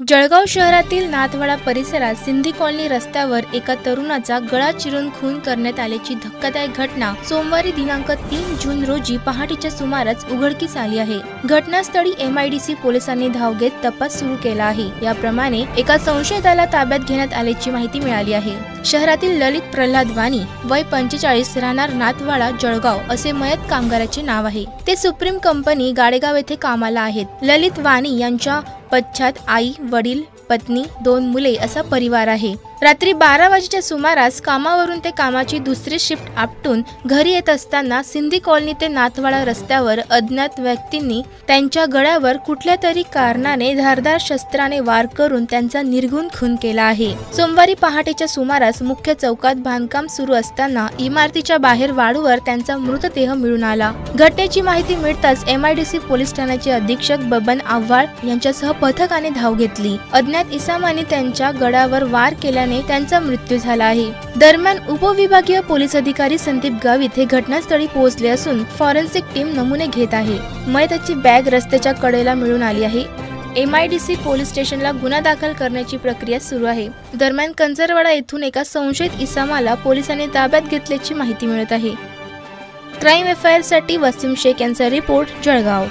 जळगाव शहरातील नाथवाडा परिसरात सिंधी कॉलनी रस्त्यावर एका तरुणाचा गळा चिरून खून करण्यात आल्याची धक्कादायक घटना सोमवारी दिनांक 3 जून रोजी पहाटेच्या सुमारास उघडकीस आली आहे। घटनास्थळी MIDC पोलिसांनी धाव घेत तपास सुरू केला आहे। याप्रमाणे एका संशयिताला ताब्यात घेण्यात आल्याची माहिती मिळाली आहे। शहरातील ललित प्रल्हाद वाणी वय 45 राहणार नाथवाडा जळगाव असे मयत कामगाराचे नाव आहे। ते सुप्रीम कंपनी गाडेगाव येथे कामाला आहेत। ललित वाणी यांच्या पश्चात आई, वडील, पत्नी, 2 मुले असा परिवार आहे। रात्री 12 वाजेच्या सुमारास कामावरून ते कामाची दुसरी शिफ्ट आपटून घरी येत असताना सिंधी कॉलनी ते नाथवाडा रस्त्यावर अज्ञात व्यक्तींनी त्यांच्या गळ्यावर कुठल्या तरी कारणाने धारदार शस्त्राने वार करून त्यांचा निर्घृण खून केला आहे। सोमवारी पहाटेच्या सुमारास मुख्य चौकात बांधकाम सुरू असताना इमारतीच्या बाहेर वाळूवर त्यांचा मृतदेह मिळून आला। घटनेची माहिती मिळताच MIDC पोलीस ठाण्याचे अधीक्षक बबन आव्हाळ यांच्यासह पथकाने धाव घेतली। अज्ञात इसामाने त्यांच्या गळ्यावर वार केल्याने त्यांचा मृत्यू झाला आहे। दरम्यान उपविभागीय पोलीस अधिकारी संदीप गावित हे घटनास्थळी पोहोचले असून फॉरेन्सिक टीम नमुने घेत आहे। मयताची बॅग रस्त्याच्या कडेला मिळून आली आहे। MIDC पोलीस स्टेशनला गुन्हा दाखल करण्याची प्रक्रिया सुरू आहे। दरम्यान कंजरवाडा येथून एका संशयित इसामाला पोलिसांनी ताब्यात घेतल्याची माहिती मिळत आहे। क्राईम FIR साठी वसीम शेख यांचा रिपोर्ट, जळगाव।